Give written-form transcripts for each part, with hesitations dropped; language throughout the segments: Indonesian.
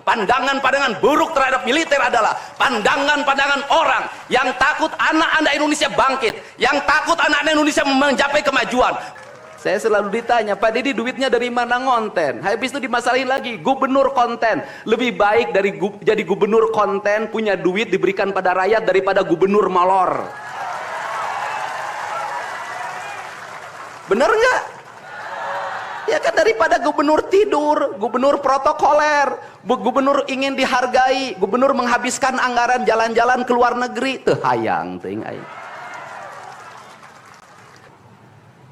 Pandangan-pandangan buruk terhadap militer adalah pandangan-pandangan orang yang takut anak-anak Indonesia bangkit, yang takut anak-anak Indonesia mencapai kemajuan. Saya selalu ditanya, Pak Didi duitnya dari mana ngonten? Habis itu dimasalahin lagi, gubernur konten. Lebih baik dari jadi gubernur konten, punya duit diberikan pada rakyat daripada gubernur molor. Bener nggak? Ya kan, daripada gubernur tidur, gubernur protokoler, gubernur ingin dihargai, gubernur menghabiskan anggaran jalan-jalan ke luar negeri, teu hayang teuing aing.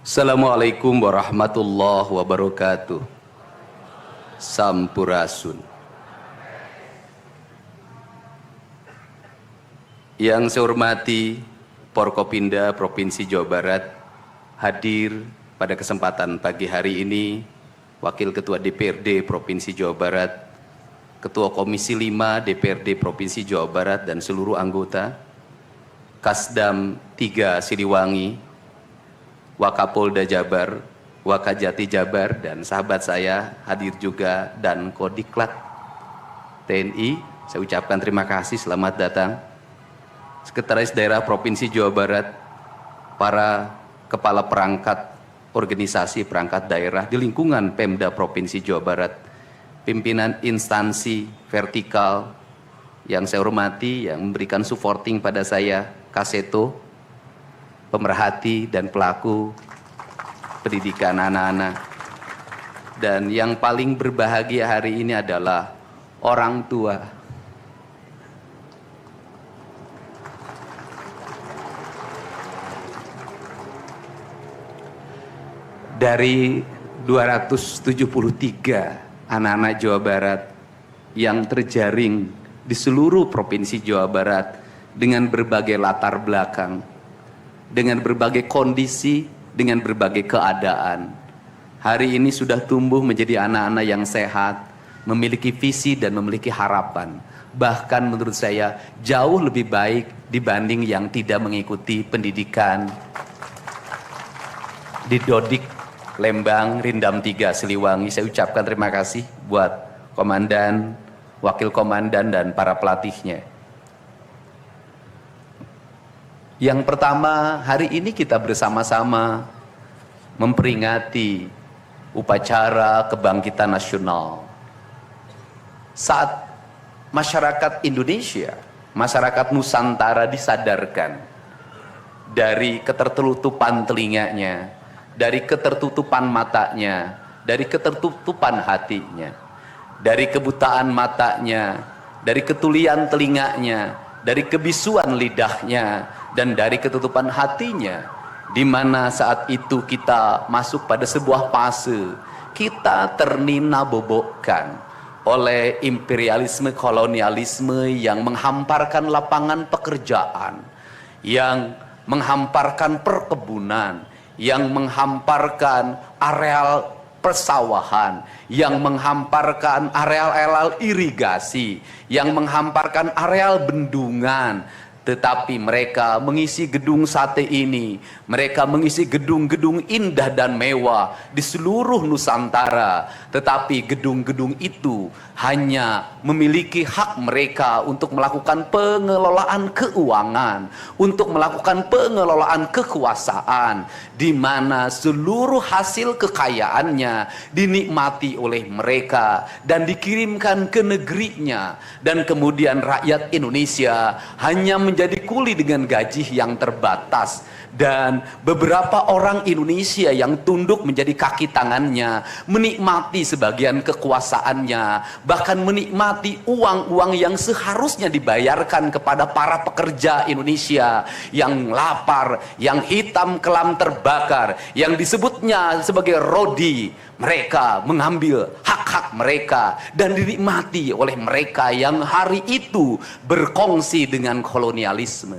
Assalamualaikum warahmatullahi wabarakatuh. Sampurasun. Yang saya hormati Forkopimda Provinsi Jawa Barat, hadir pada kesempatan pagi hari ini Wakil Ketua DPRD Provinsi Jawa Barat, Ketua Komisi 5 DPRD Provinsi Jawa Barat dan seluruh anggota, Kasdam 3 Siliwangi, Wakapolda Jabar, Wakajati Jabar, dan sahabat saya hadir juga, dan Kodiklat TNI. Saya ucapkan terima kasih, selamat datang. Sekretaris Daerah Provinsi Jawa Barat, para kepala perangkat organisasi perangkat daerah di lingkungan Pemda Provinsi Jawa Barat, pimpinan instansi vertikal yang saya hormati, yang memberikan supporting pada saya, Kaseto, pemerhati dan pelaku pendidikan anak-anak, dan yang paling berbahagia hari ini adalah orang tua. Dari 273 anak-anak Jawa Barat yang terjaring di seluruh provinsi Jawa Barat dengan berbagai latar belakang, dengan berbagai kondisi, dengan berbagai keadaan, hari ini sudah tumbuh menjadi anak-anak yang sehat, memiliki visi dan memiliki harapan. Bahkan menurut saya jauh lebih baik dibanding yang tidak mengikuti pendidikan di Dodik, Lembang, Rindam 3 Siliwangi. Saya ucapkan terima kasih buat komandan, wakil komandan, dan para pelatihnya. Yang pertama, hari ini kita bersama-sama memperingati upacara kebangkitan nasional. Saat masyarakat Indonesia, masyarakat Nusantara disadarkan dari ketertutupan telinganya, dari ketertutupan matanya, dari ketertutupan hatinya, dari kebutaan matanya, dari ketulian telinganya, dari kebisuan lidahnya, dan dari ketutupan hatinya, di mana saat itu kita masuk pada sebuah fase kita ternina bobokkan oleh imperialisme kolonialisme yang menghamparkan lapangan pekerjaan, yang menghamparkan perkebunan, yang menghamparkan areal persawahan, yang menghamparkan areal-areal irigasi, yang menghamparkan areal bendungan. Tetapi mereka mengisi gedung sate ini, mereka mengisi gedung-gedung indah dan mewah di seluruh Nusantara. Tetapi gedung-gedung itu hanya memiliki hak mereka untuk melakukan pengelolaan keuangan, untuk melakukan pengelolaan kekuasaan, di mana seluruh hasil kekayaannya dinikmati oleh mereka dan dikirimkan ke negerinya. Dan kemudian rakyat Indonesia hanya menjadi kuli dengan gaji yang terbatas, dan beberapa orang Indonesia yang tunduk menjadi kaki tangannya, menikmati sebagian kekuasaannya, bahkan menikmati uang-uang yang seharusnya dibayarkan kepada para pekerja Indonesia yang lapar, yang hitam kelam terbakar, yang disebutnya sebagai rodi. Mereka mengambil hak-hak mereka dan dinikmati oleh mereka yang hari itu berkongsi dengan kolonialisme.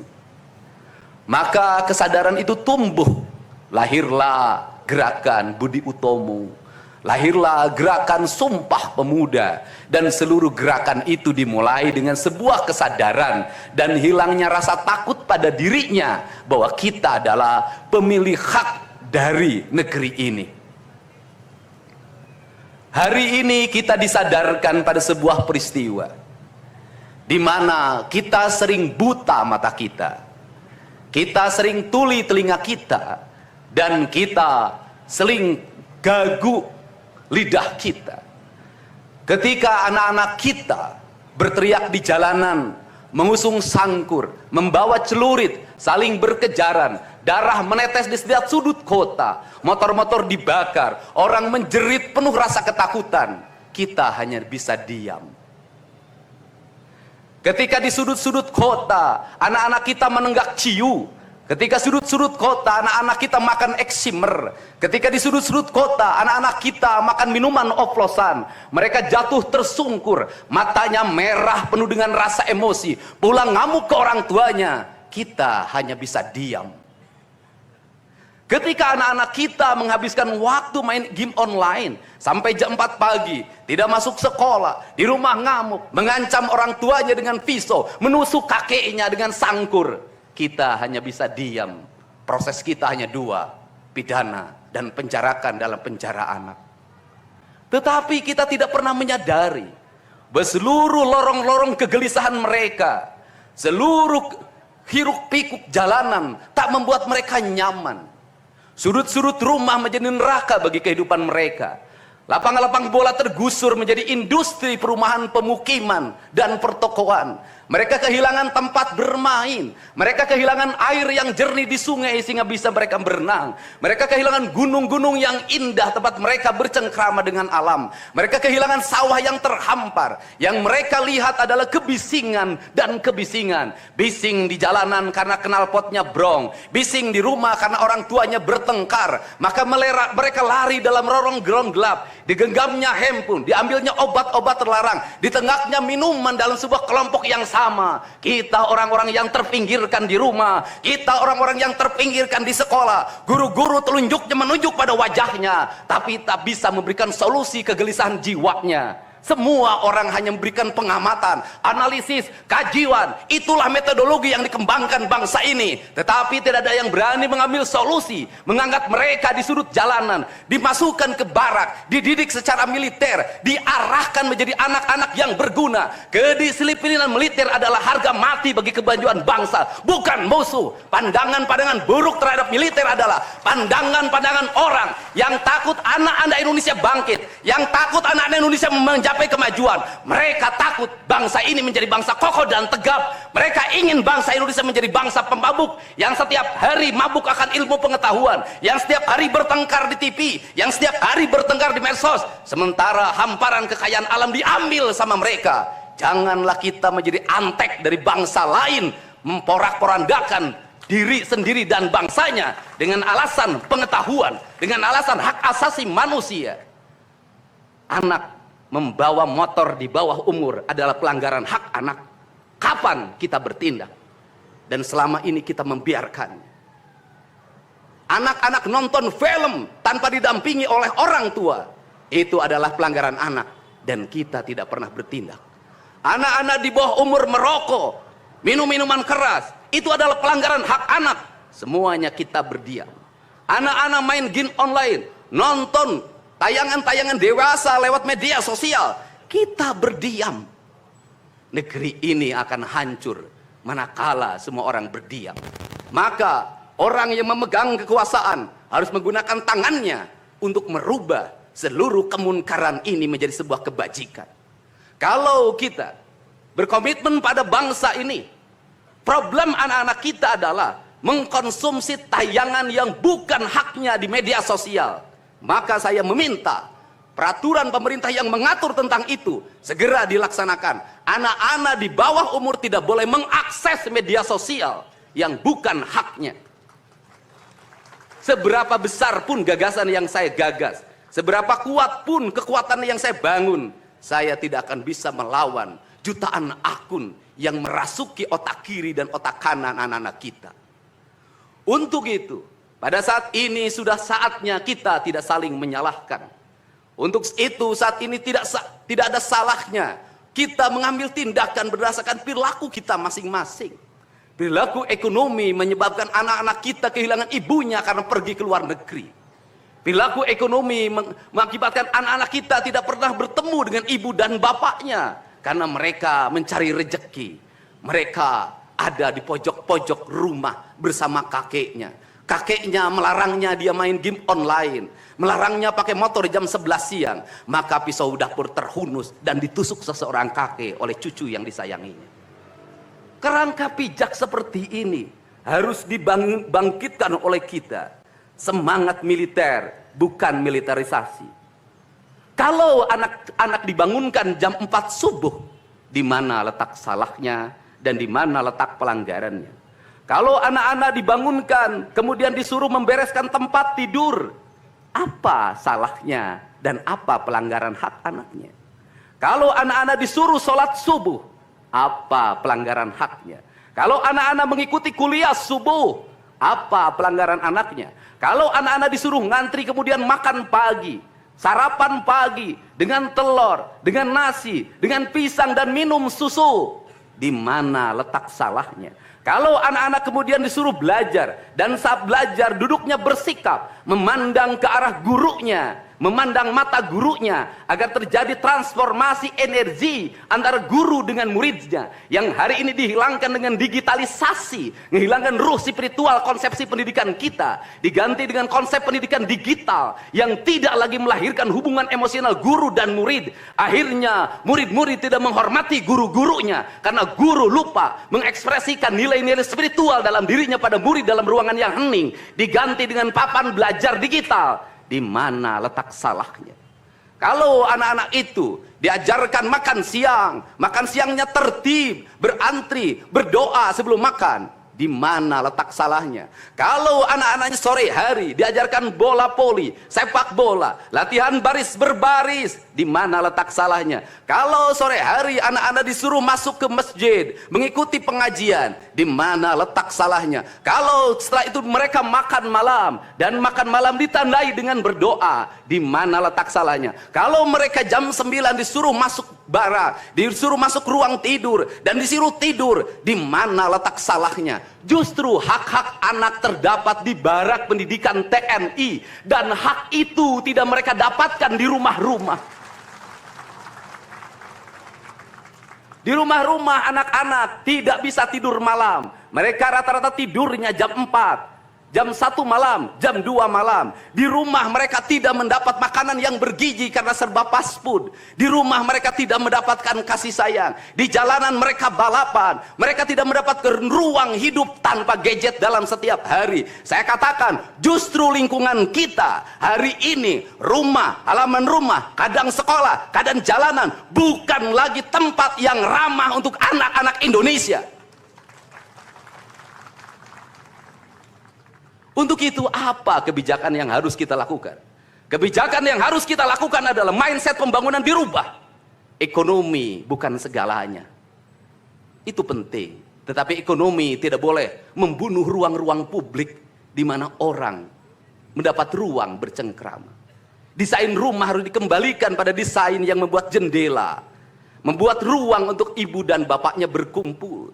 Maka kesadaran itu tumbuh, lahirlah gerakan Budi Utomo, lahirlah gerakan Sumpah Pemuda, dan seluruh gerakan itu dimulai dengan sebuah kesadaran dan hilangnya rasa takut pada dirinya bahwa kita adalah pemilik hak dari negeri ini. Hari ini kita disadarkan pada sebuah peristiwa di mana kita sering buta mata kita, kita sering tuli telinga kita, dan kita sering gagu lidah kita. Ketika anak-anak kita berteriak di jalanan, mengusung sangkur, membawa celurit, saling berkejaran, darah menetes di setiap sudut kota, motor-motor dibakar, orang menjerit penuh rasa ketakutan, kita hanya bisa diam. Ketika di sudut-sudut kota, anak-anak kita menenggak ciu. Ketika sudut-sudut kota, anak-anak kita makan eksimer. Ketika di sudut-sudut kota, anak-anak kita makan minuman oplosan. Mereka jatuh tersungkur, matanya merah penuh dengan rasa emosi, pulang ngamuk ke orang tuanya. Kita hanya bisa diam. Ketika anak-anak kita menghabiskan waktu main game online sampai jam 4 pagi, tidak masuk sekolah, di rumah ngamuk, mengancam orang tuanya dengan pisau, menusuk kakeknya dengan sangkur, kita hanya bisa diam. Proses kita hanya dua, pidana dan penjarakan dalam penjara anak. Tetapi kita tidak pernah menyadari bahwa seluruh lorong-lorong kegelisahan mereka, seluruh hiruk pikuk jalanan tak membuat mereka nyaman. Sudut-sudut rumah menjadi neraka bagi kehidupan mereka. Lapang-lapang bola tergusur menjadi industri perumahan, pemukiman, dan pertokoan. Mereka kehilangan tempat bermain. Mereka kehilangan air yang jernih di sungai sehingga bisa mereka berenang. Mereka kehilangan gunung-gunung yang indah tempat mereka bercengkrama dengan alam. Mereka kehilangan sawah yang terhampar. Yang mereka lihat adalah kebisingan dan kebisingan. Bising di jalanan karena knalpotnya brong. Bising di rumah karena orang tuanya bertengkar. Maka mereka lari dalam lorong-lorong gelap. Digenggamnya handphone, diambilnya obat-obat terlarang, ditenggaknya minuman dalam sebuah kelompok yang sama. Kita orang-orang yang terpinggirkan di rumah, kita orang-orang yang terpinggirkan di sekolah. Guru-guru telunjuknya menunjuk pada wajahnya, tapi tak bisa memberikan solusi kegelisahan jiwanya. Semua orang hanya memberikan pengamatan, analisis, kajian. Itulah metodologi yang dikembangkan bangsa ini. Tetapi tidak ada yang berani mengambil solusi, mengangkat mereka di sudut jalanan, dimasukkan ke barak, dididik secara militer, diarahkan menjadi anak-anak yang berguna. Kedisiplinan militer adalah harga mati bagi kemajuan bangsa, bukan musuh. Pandangan-pandangan buruk terhadap militer adalah pandangan-pandangan orang yang takut anak-anak Indonesia bangkit, yang takut anak-anak Indonesia mencapai kemajuan. Mereka takut bangsa ini menjadi bangsa kokoh dan tegap. Mereka ingin bangsa Indonesia menjadi bangsa pemabuk yang setiap hari mabuk akan ilmu pengetahuan, yang setiap hari bertengkar di TV, yang setiap hari bertengkar di medsos, sementara hamparan kekayaan alam diambil sama mereka. Janganlah kita menjadi antek dari bangsa lain, memporak-porandakan diri sendiri dan bangsanya dengan alasan pengetahuan, dengan alasan hak asasi manusia. Anak membawa motor di bawah umur adalah pelanggaran hak anak. Kapan kita bertindak? Dan selama ini kita membiarkan anak-anak nonton film tanpa didampingi oleh orang tua. Itu adalah pelanggaran anak, dan kita tidak pernah bertindak. Anak-anak di bawah umur merokok, minum minuman keras, itu adalah pelanggaran hak anak. Semuanya kita berdiam. Anak-anak main game online, nonton tayangan-tayangan dewasa lewat media sosial, kita berdiam. Negeri ini akan hancur manakala semua orang berdiam. Maka orang yang memegang kekuasaan harus menggunakan tangannya untuk merubah seluruh kemunkaran ini menjadi sebuah kebajikan. Kalau kita berkomitmen pada bangsa ini, problem anak-anak kita adalah mengkonsumsi tayangan yang bukan haknya di media sosial. Maka saya meminta peraturan pemerintah yang mengatur tentang itu segera dilaksanakan. Anak-anak di bawah umur tidak boleh mengakses media sosial yang bukan haknya. Seberapa besar pun gagasan yang saya gagas, seberapa kuat pun kekuatan yang saya bangun, saya tidak akan bisa melawan jutaan akun yang merasuki otak kiri dan otak kanan anak-anak kita. Untuk itu, pada saat ini sudah saatnya kita tidak saling menyalahkan. Untuk itu saat ini tidak ada salahnya kita mengambil tindakan berdasarkan perilaku kita masing-masing. Perilaku ekonomi menyebabkan anak-anak kita kehilangan ibunya karena pergi ke luar negeri. Perilaku ekonomi mengakibatkan anak-anak kita tidak pernah bertemu dengan ibu dan bapaknya karena mereka mencari rejeki. Mereka ada di pojok-pojok rumah bersama kakeknya. Kakeknya melarangnya dia main game online, melarangnya pakai motor jam 11 siang. Maka pisau dapur terhunus dan ditusuk seseorang kakek oleh cucu yang disayanginya. Kerangka pijak seperti ini harus dibangkitkan oleh kita. Semangat militer, bukan militerisasi. Kalau anak-anak dibangunkan jam 4 subuh, di mana letak salahnya dan di mana letak pelanggarannya? Kalau anak-anak dibangunkan, kemudian disuruh membereskan tempat tidur, apa salahnya dan apa pelanggaran hak anaknya? Kalau anak-anak disuruh sholat subuh, apa pelanggaran haknya? Kalau anak-anak mengikuti kuliah subuh, apa pelanggaran anaknya? Kalau anak-anak disuruh ngantri kemudian makan pagi, sarapan pagi dengan telur, dengan nasi, dengan pisang dan minum susu, di mana letak salahnya? Kalau anak-anak kemudian disuruh belajar dan saat belajar duduknya bersikap, memandang ke arah gurunya, memandang mata gurunya agar terjadi transformasi energi antara guru dengan muridnya yang hari ini dihilangkan dengan digitalisasi, menghilangkan ruh spiritual konsepsi pendidikan kita, diganti dengan konsep pendidikan digital yang tidak lagi melahirkan hubungan emosional guru dan murid. Akhirnya murid-murid tidak menghormati guru-gurunya karena guru lupa mengekspresikan nilai-nilai spiritual dalam dirinya pada murid dalam ruangan yang hening, diganti dengan papan belajar digital. Di mana letak salahnya? Kalau anak-anak itu diajarkan makan siangnya tertib, berantri, berdoa sebelum makan, di mana letak salahnya? Kalau anak-anaknya sore hari diajarkan bola voli, sepak bola, latihan baris berbaris, di mana letak salahnya? Kalau sore hari anak-anak disuruh masuk ke masjid, mengikuti pengajian, di mana letak salahnya? Kalau setelah itu mereka makan malam, dan makan malam ditandai dengan berdoa, di mana letak salahnya? Kalau mereka jam 9 disuruh masuk barak, disuruh masuk ruang tidur, dan disuruh tidur, di mana letak salahnya? Justru hak-hak anak terdapat di barak pendidikan TNI, dan hak itu tidak mereka dapatkan di rumah-rumah. Di rumah-rumah anak-anak tidak bisa tidur malam. Mereka rata-rata tidurnya jam 4, jam 1 malam, jam 2 malam. Di rumah mereka tidak mendapat makanan yang bergizi karena serba fast food. Di rumah mereka tidak mendapatkan kasih sayang. Di jalanan mereka balapan. Mereka tidak mendapatkan ruang hidup tanpa gadget dalam setiap hari. Saya katakan, justru lingkungan kita hari ini, rumah, halaman rumah, kadang sekolah, kadang jalanan, bukan lagi tempat yang ramah untuk anak-anak Indonesia. Untuk itu apa kebijakan yang harus kita lakukan? Kebijakan yang harus kita lakukan adalah mindset pembangunan dirubah. Ekonomi bukan segalanya. Itu penting. Tetapi ekonomi tidak boleh membunuh ruang-ruang publik di mana orang mendapat ruang bercengkrama. Desain rumah harus dikembalikan pada desain yang membuat jendela, membuat ruang untuk ibu dan bapaknya berkumpul.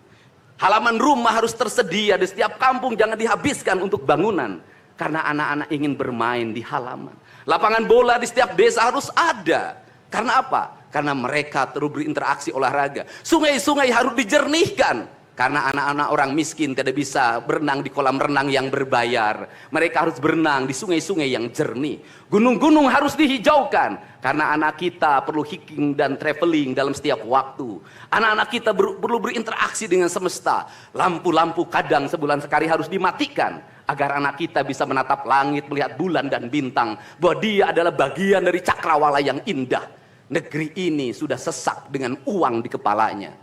Halaman rumah harus tersedia di setiap kampung, jangan dihabiskan untuk bangunan. Karena anak-anak ingin bermain di halaman. Lapangan bola di setiap desa harus ada. Karena apa? Karena mereka terus berinteraksi olahraga. Sungai-sungai harus dijernihkan. Karena anak-anak orang miskin tidak bisa berenang di kolam renang yang berbayar. Mereka harus berenang di sungai-sungai yang jernih. Gunung-gunung harus dihijaukan. Karena anak kita perlu hiking dan traveling dalam setiap waktu. Anak-anak kita perlu berinteraksi dengan semesta. Lampu-lampu kadang sebulan sekali harus dimatikan. Agar anak kita bisa menatap langit, melihat bulan dan bintang. Bahwa dia adalah bagian dari cakrawala yang indah. Negeri ini sudah sesak dengan uang di kepalanya.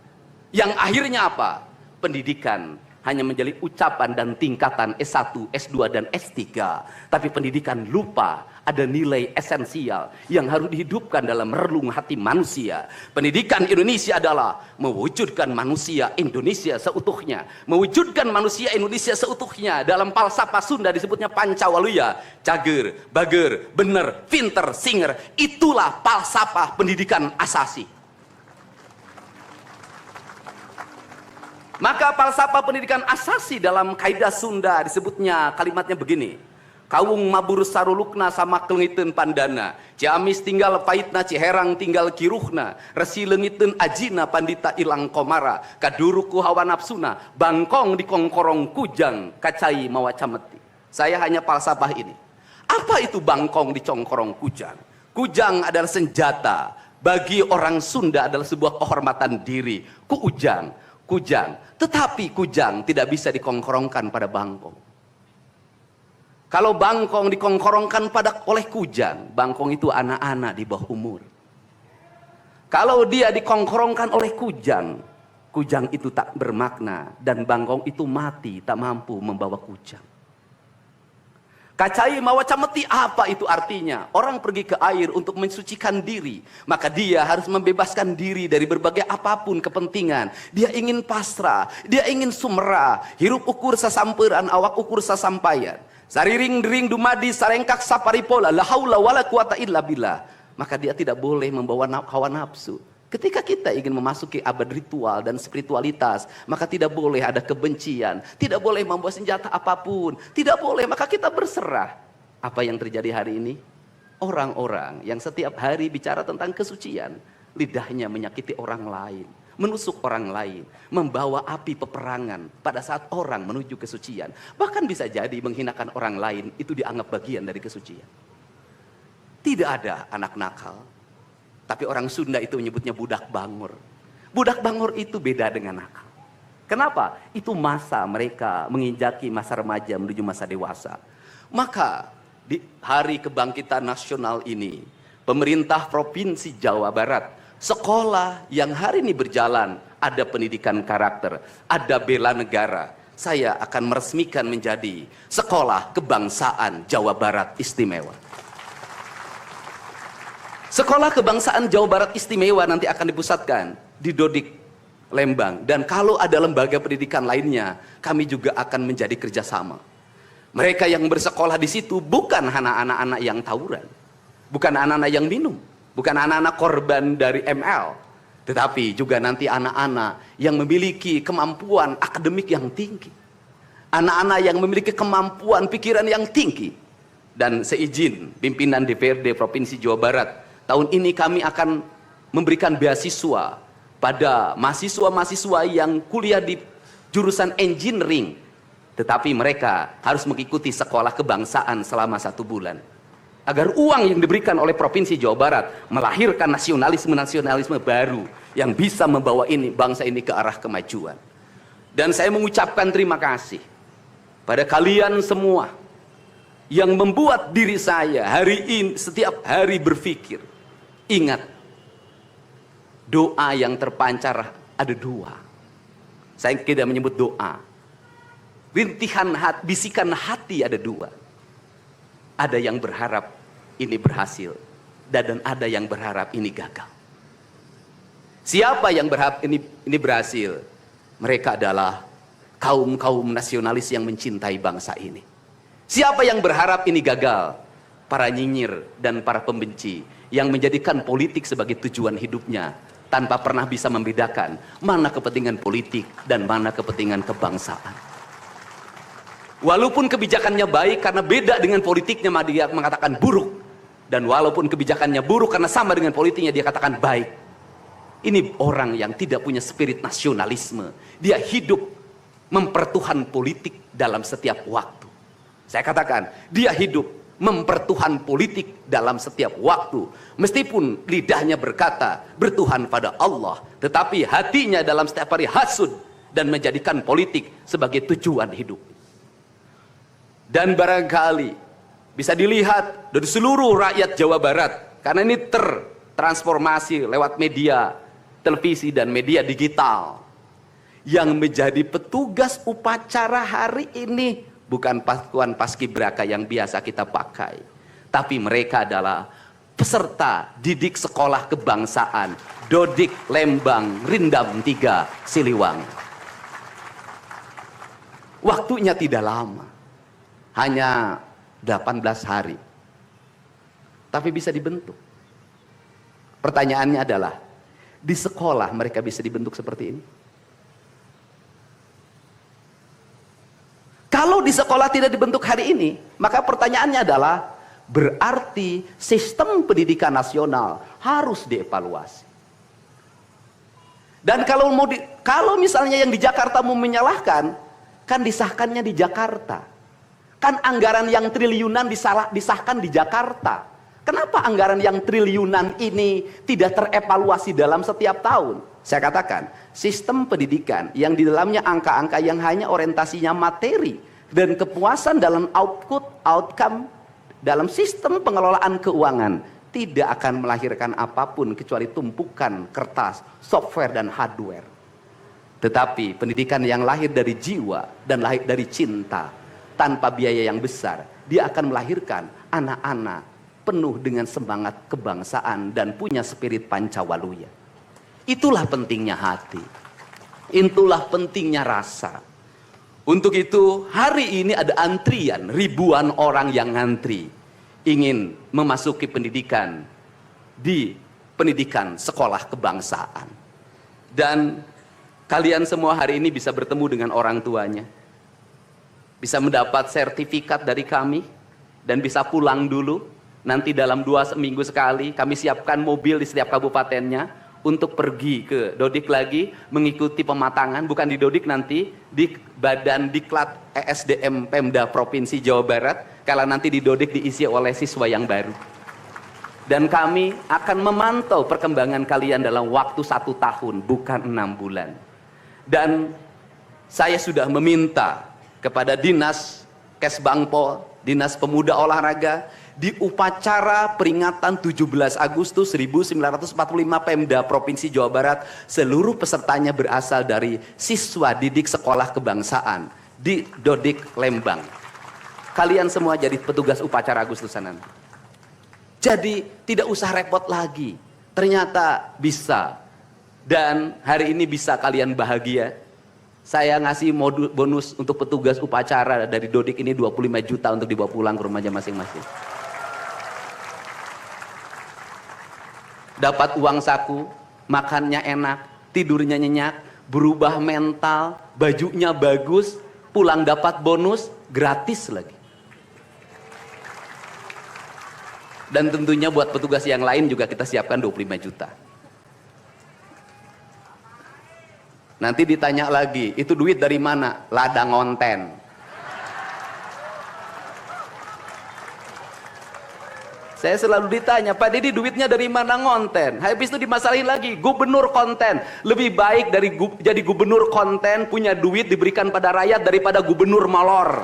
Yang akhirnya apa? Pendidikan hanya menjadi ucapan dan tingkatan S1, S2 dan S3. Tapi pendidikan lupa ada nilai esensial yang harus dihidupkan dalam relung hati manusia. Pendidikan Indonesia adalah mewujudkan manusia Indonesia seutuhnya. Mewujudkan manusia Indonesia seutuhnya. Dalam falsafah Sunda disebutnya Pancawaluya. Cager, bager, bener, pinter, singer. Itulah falsafah pendidikan asasi. Maka falsafah pendidikan asasi dalam kaidah Sunda disebutnya kalimatnya begini. Kawung mabur sarulukna sama kelengiten pandana. Ciamis tinggal paitna, Ciherang tinggal kiruhna. Resi lengiten ajina pandita ilang komara. Kaduruku hawa nafsuna. Bangkong di kongkorong kujang. Kacai mawacameti. Saya hanya falsafah ini. Apa itu bangkong di kongkorong kujang? Kujang adalah senjata. Bagi orang Sunda adalah sebuah kehormatan diri. Kujang. Tetapi kujang tidak bisa dikongkorongkan pada bangkong. Kalau bangkong dikongkorongkan oleh kujang, bangkong itu anak-anak di bawah umur. Kalau dia dikongkorongkan oleh kujang, kujang itu tak bermakna dan bangkong itu mati, tak mampu membawa kujang. Kacai mawacameti, apa itu artinya? Orang pergi ke air untuk mensucikan diri, maka dia harus membebaskan diri dari berbagai apapun kepentingan. Dia ingin pasrah, dia ingin sumera, hirup ukur sasamperan, awak ukur sasampayan. Sariring dering dumadi sarengkak saparipola la haula wala quwata illa billah. Maka dia tidak boleh membawa hawa nafsu. Ketika kita ingin memasuki abad ritual dan spiritualitas, maka tidak boleh ada kebencian, tidak boleh membawa senjata apapun, tidak boleh, maka kita berserah. Apa yang terjadi hari ini? Orang-orang yang setiap hari bicara tentang kesucian, lidahnya menyakiti orang lain, menusuk orang lain, membawa api peperangan pada saat orang menuju kesucian. Bahkan bisa jadi menghinakan orang lain itu dianggap bagian dari kesucian. Tidak ada anak nakal. Tapi orang Sunda itu menyebutnya budak bangor. Budak bangor itu beda dengan nakal. Kenapa? Itu masa mereka menginjaki masa remaja menuju masa dewasa. Maka di hari kebangkitan nasional ini, pemerintah Provinsi Jawa Barat, sekolah yang hari ini berjalan, ada pendidikan karakter, ada bela negara. Saya akan meresmikan menjadi Sekolah Kebangsaan Jawa Barat Istimewa. Sekolah Kebangsaan Jawa Barat Istimewa nanti akan dipusatkan di Dodik, Lembang. Dan kalau ada lembaga pendidikan lainnya, kami juga akan menjadi kerjasama. Mereka yang bersekolah di situ bukan anak-anak yang tawuran, bukan anak-anak yang minum, bukan anak-anak korban dari ML, tetapi juga nanti anak-anak yang memiliki kemampuan akademik yang tinggi, anak-anak yang memiliki kemampuan pikiran yang tinggi. Dan seizin pimpinan DPRD Provinsi Jawa Barat, tahun ini kami akan memberikan beasiswa pada mahasiswa-mahasiswa yang kuliah di jurusan engineering, tetapi mereka harus mengikuti sekolah kebangsaan selama 1 bulan. Agar uang yang diberikan oleh Provinsi Jawa Barat melahirkan nasionalisme-nasionalisme baru yang bisa membawa bangsa ini ke arah kemajuan. Dan saya mengucapkan terima kasih pada kalian semua yang membuat diri saya hari ini setiap hari berpikir. Ingat, doa yang terpancar ada 2. Saya tidak menyebut doa. Rintihan hati, bisikan hati ada 2. Ada yang berharap ini berhasil, dan ada yang berharap ini gagal. Siapa yang berharap ini berhasil? Mereka adalah kaum-kaum nasionalis yang mencintai bangsa ini. Siapa yang berharap ini gagal? Para nyinyir dan para pembenci yang menjadikan politik sebagai tujuan hidupnya tanpa pernah bisa membedakan mana kepentingan politik dan mana kepentingan kebangsaan. Walaupun kebijakannya baik karena beda dengan politiknya, dia mengatakan buruk. Dan walaupun kebijakannya buruk karena sama dengan politiknya, dia katakan baik. Ini orang yang tidak punya spirit nasionalisme. Dia hidup mempertuhan politik dalam setiap waktu. Saya katakan, dia hidup mempertuhan politik dalam setiap waktu. Meskipun lidahnya berkata bertuhan pada Allah, tetapi hatinya dalam setiap hari hasud dan menjadikan politik sebagai tujuan hidup. Dan barangkali bisa dilihat dari seluruh rakyat Jawa Barat, karena ini tertransformasi lewat media televisi dan media digital. Yang menjadi petugas upacara hari ini bukan pasukan paskibraka yang biasa kita pakai, tapi mereka adalah peserta didik sekolah kebangsaan Dodik, Lembang, Rindam 3, Siliwangi. Waktunya tidak lama, hanya 18 hari, tapi bisa dibentuk. Pertanyaannya adalah, di sekolah mereka bisa dibentuk seperti ini? Kalau di sekolah tidak dibentuk hari ini, maka pertanyaannya adalah, berarti sistem pendidikan nasional harus dievaluasi. Dan kalau misalnya yang di Jakarta mau menyalahkan, kan disahkannya di Jakarta. Kan anggaran yang triliunan disahkan di Jakarta. Kenapa anggaran yang triliunan ini tidak terevaluasi dalam setiap tahun? Saya katakan, sistem pendidikan yang di dalamnya angka-angka yang hanya orientasinya materi dan kepuasan dalam outcome dalam sistem pengelolaan keuangan tidak akan melahirkan apapun kecuali tumpukan kertas, software, dan hardware. Tetapi pendidikan yang lahir dari jiwa dan lahir dari cinta tanpa biaya yang besar, dia akan melahirkan anak-anak penuh dengan semangat kebangsaan dan punya spirit Pancawaluya. Itulah pentingnya hati, itulah pentingnya rasa. Untuk itu hari ini ada antrian, ribuan orang yang ngantri ingin memasuki pendidikan di pendidikan sekolah kebangsaan. Dan kalian semua hari ini bisa bertemu dengan orang tuanya, bisa mendapat sertifikat dari kami, dan bisa pulang dulu. Nanti dalam 2 minggu sekali kami siapkan mobil di setiap kabupatennya untuk pergi ke Dodik lagi, mengikuti pematangan, bukan di Dodik nanti, di Badan Diklat ESDM Pemda Provinsi Jawa Barat, kalau nanti di Dodik diisi oleh siswa yang baru. Dan kami akan memantau perkembangan kalian dalam waktu 1 tahun, bukan 6 bulan. Dan saya sudah meminta kepada Dinas Kesbangpol, Dinas Pemuda Olahraga, di upacara peringatan 17 Agustus 1945 Pemda Provinsi Jawa Barat, seluruh pesertanya berasal dari siswa didik sekolah kebangsaan di Dodik Lembang. Kalian semua jadi petugas upacara Agustusan nanti. Jadi tidak usah repot lagi, ternyata bisa. Dan hari ini bisa kalian bahagia. Saya ngasih bonus untuk petugas upacara dari Dodik ini 25 juta untuk dibawa pulang ke rumahnya masing-masing. Dapat uang saku, makannya enak, tidurnya nyenyak, berubah mental, bajunya bagus, pulang dapat bonus, gratis lagi. Dan tentunya buat petugas yang lain juga kita siapkan 25 juta. Nanti ditanya lagi, itu duit dari mana? Ladang ngonten. Saya selalu ditanya, Pak Didi duitnya dari mana ngonten? Habis itu dimasalahin lagi, gubernur konten. Lebih baik dari jadi gubernur konten, punya duit diberikan pada rakyat daripada gubernur molor.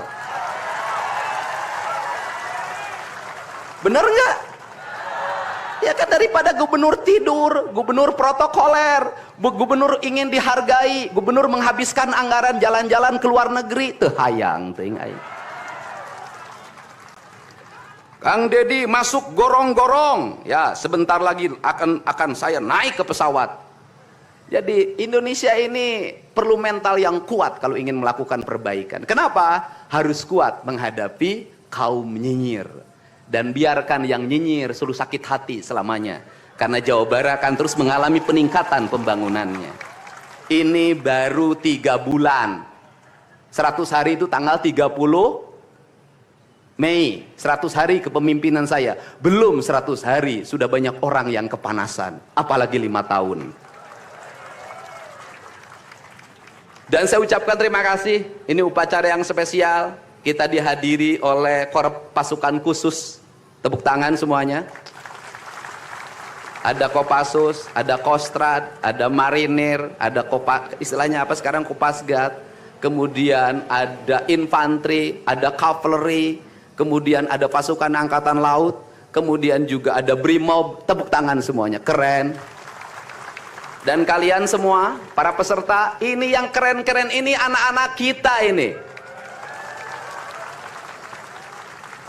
Bener nggak? Ya kan, daripada gubernur tidur, gubernur protokoler, gubernur ingin dihargai, gubernur menghabiskan anggaran jalan-jalan ke luar negeri, teu hayang teuing aing. Kang Dedi masuk gorong-gorong, ya sebentar lagi akan saya naik ke pesawat. Jadi Indonesia ini perlu mental yang kuat kalau ingin melakukan perbaikan. Kenapa? Harus kuat menghadapi kaum nyinyir. Dan biarkan yang nyinyir suruh sakit hati selamanya. Karena Jawa Barat akan terus mengalami peningkatan pembangunannya. Ini baru 3 bulan. 100 hari itu tanggal 30 Mei, 100 hari kepemimpinan saya. Belum 100 hari, sudah banyak orang yang kepanasan. Apalagi 5 tahun. Dan saya ucapkan terima kasih. Ini upacara yang spesial. Kita dihadiri oleh Korps Pasukan Khusus. Tepuk tangan semuanya. Ada Kopassus, ada Kostrad, ada Marinir, ada istilahnya apa sekarang, Kopasgat. Kemudian ada infanteri, ada cavalry. Kemudian ada pasukan angkatan laut, kemudian juga ada Brimob. Tepuk tangan semuanya, keren. Dan kalian semua, para peserta, ini yang keren-keren ini anak-anak kita ini.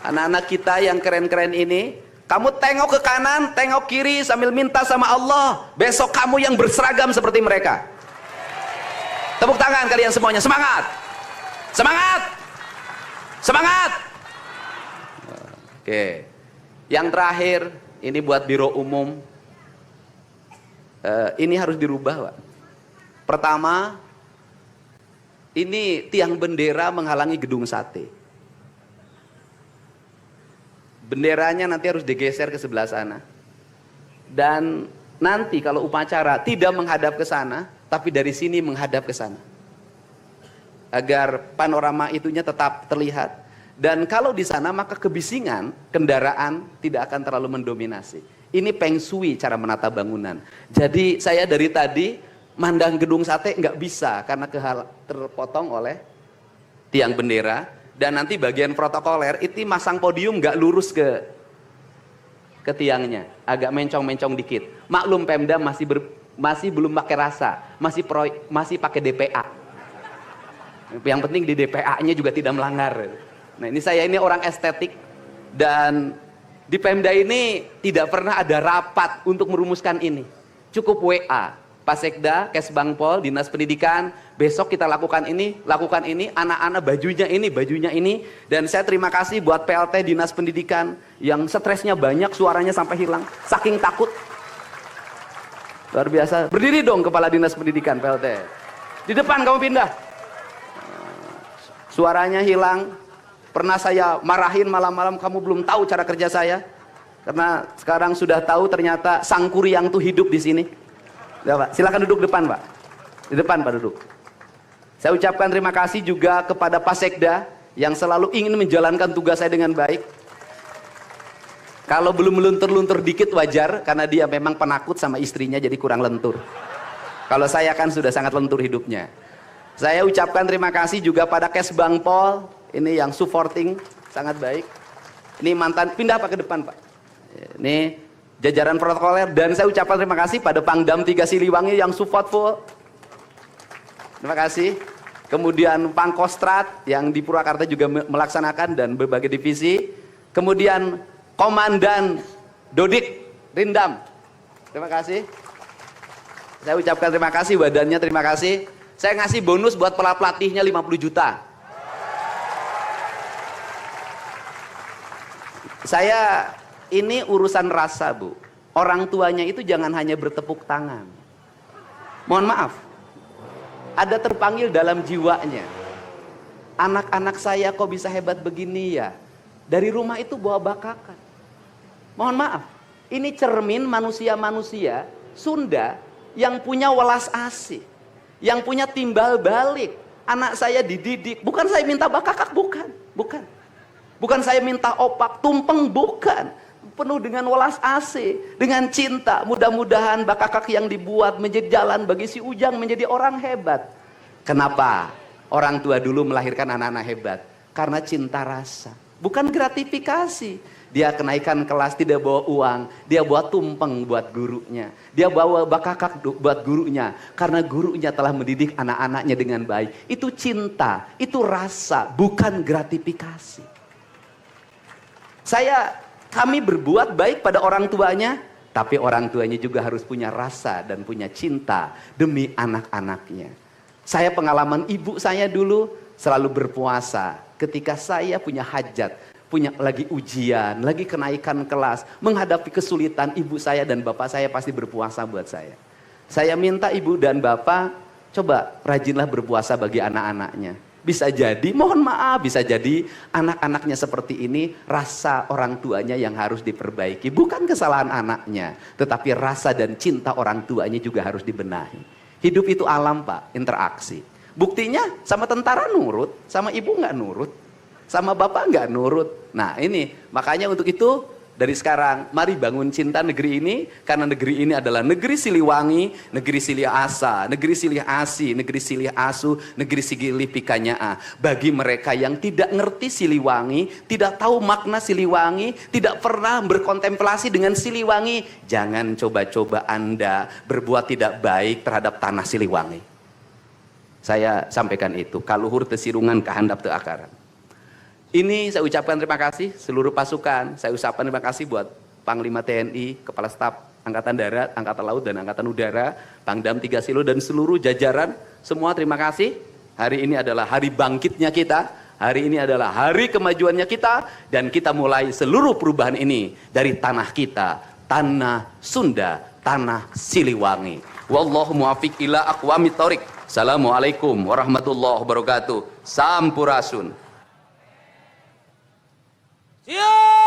Anak-anak kita yang keren-keren ini, kamu tengok ke kanan, tengok kiri sambil minta sama Allah, besok kamu yang berseragam seperti mereka. Tepuk tangan kalian semuanya, semangat! Semangat! Semangat! Oke, yang terakhir ini buat biro umum, ini harus dirubah, Pak. Pertama, Ini tiang bendera menghalangi gedung sate. Benderanya nanti harus digeser ke sebelah sana. Dan nanti kalau upacara tidak menghadap ke sana, tapi dari sini menghadap ke sana. Agar panorama itunya tetap terlihat. Dan kalau di sana maka kebisingan kendaraan tidak akan terlalu mendominasi. Ini Feng Shui cara menata bangunan. Jadi saya dari tadi mandang gedung sate nggak bisa karena terpotong oleh tiang bendera. Dan nanti bagian protokoler itu masang podium nggak lurus ke tiangnya, agak mencong-mencong dikit. Maklum Pemda masih belum pakai rasa, masih pakai DPA. Yang penting di DPA-nya juga tidak melanggar. Nah ini saya ini orang estetik dan di Pemda ini tidak pernah ada rapat untuk merumuskan ini. Cukup WA. Pak Sekda, Kesbangpol, Dinas Pendidikan, besok kita lakukan ini, anak-anak bajunya ini, dan saya terima kasih buat PLT Dinas Pendidikan yang stresnya banyak, suaranya sampai hilang, saking takut. Luar biasa. Berdiri dong Kepala Dinas Pendidikan PLT. Di depan kamu pindah. Suaranya hilang. Pernah saya marahin malam-malam, kamu belum tahu cara kerja saya. Karena sekarang sudah tahu ternyata Sang Kuryang tuh hidup di sini. Ya, Pak. Silakan duduk depan, Pak. Di depan, Pak, duduk. Saya ucapkan terima kasih juga kepada Pak Sekda yang selalu ingin menjalankan tugas saya dengan baik. Kalau belum meluntur-luntur dikit wajar, karena dia memang penakut sama istrinya jadi kurang lentur. Kalau saya kan sudah sangat lentur hidupnya. Saya ucapkan terima kasih juga pada Kesbangpol, ini yang supporting sangat baik. Ini mantan, pindah Pak ke depan, Pak. Ini jajaran protokoler, dan saya ucapkan terima kasih pada Pangdam 3 Siliwangi yang support full. Terima kasih. Kemudian Pangkostrat yang di Purwakarta juga melaksanakan dan berbagai divisi. Kemudian Komandan Dodik Rindam. Terima kasih. Saya ucapkan terima kasih, badannya terima kasih. Saya ngasih bonus buat pelatihnya 50 juta. Saya ini urusan rasa, Bu. Orang tuanya itu jangan hanya bertepuk tangan. Mohon maaf. Ada terpanggil dalam jiwanya. Anak-anak saya kok bisa hebat begini ya? Dari rumah itu bawa bakakan. Mohon maaf. Ini cermin manusia-manusia Sunda yang punya welas asih. Yang punya timbal balik. Anak saya dididik. Bukan saya minta bakakak, bukan. Bukan saya minta opak, tumpeng, bukan. Penuh dengan welas asih, dengan cinta. Mudah-mudahan bakakak yang dibuat menjadi jalan bagi si Ujang menjadi orang hebat. Kenapa orang tua dulu melahirkan anak-anak hebat? Karena cinta rasa, bukan gratifikasi. Dia kenaikan kelas tidak bawa uang, dia bawa tumpeng buat gurunya. Dia bawa bakakak buat gurunya, karena gurunya telah mendidik anak-anaknya dengan baik. Itu cinta, itu rasa, bukan gratifikasi. Kami berbuat baik pada orang tuanya, tapi orang tuanya juga harus punya rasa dan punya cinta demi anak-anaknya. Saya pengalaman ibu saya dulu selalu berpuasa ketika saya punya hajat, punya lagi ujian, lagi kenaikan kelas, menghadapi kesulitan, ibu saya dan bapak saya pasti berpuasa buat saya. Saya minta ibu dan bapak, coba rajinlah berpuasa bagi anak-anaknya. Bisa jadi, mohon maaf, bisa jadi anak-anaknya seperti ini, rasa orang tuanya yang harus diperbaiki. Bukan kesalahan anaknya, tetapi rasa dan cinta orang tuanya juga harus dibenahi. Hidup itu alam, Pak, interaksi. Buktinya sama tentara nurut, sama ibu nggak nurut, sama bapak nggak nurut. Nah ini, makanya untuk itu, dari sekarang, mari bangun cinta negeri ini, karena negeri ini adalah negeri Siliwangi, negeri Silih Asa, negeri Silih Asi, negeri Silih Asu, negeri Silih Pikanyaa. Bagi mereka yang tidak ngerti Siliwangi, tidak tahu makna Siliwangi, tidak pernah berkontemplasi dengan Siliwangi, jangan coba-coba Anda berbuat tidak baik terhadap tanah Siliwangi. Saya sampaikan itu, kaluhur tesirungan kehandap teu akaran. Ini saya ucapkan terima kasih seluruh pasukan. Saya ucapkan terima kasih buat Panglima TNI, Kepala Staf Angkatan Darat, Angkatan Laut, dan Angkatan Udara, Pangdam 3 Silo, dan seluruh jajaran. Semua terima kasih. Hari ini adalah hari bangkitnya kita. Hari ini adalah hari kemajuannya kita. Dan kita mulai seluruh perubahan ini dari tanah kita, tanah Sunda, tanah Siliwangi. Wallahu muwaffiq ila aqwamit thoriq. Assalamualaikum warahmatullahi wabarakatuh. Sampurasun. Siap!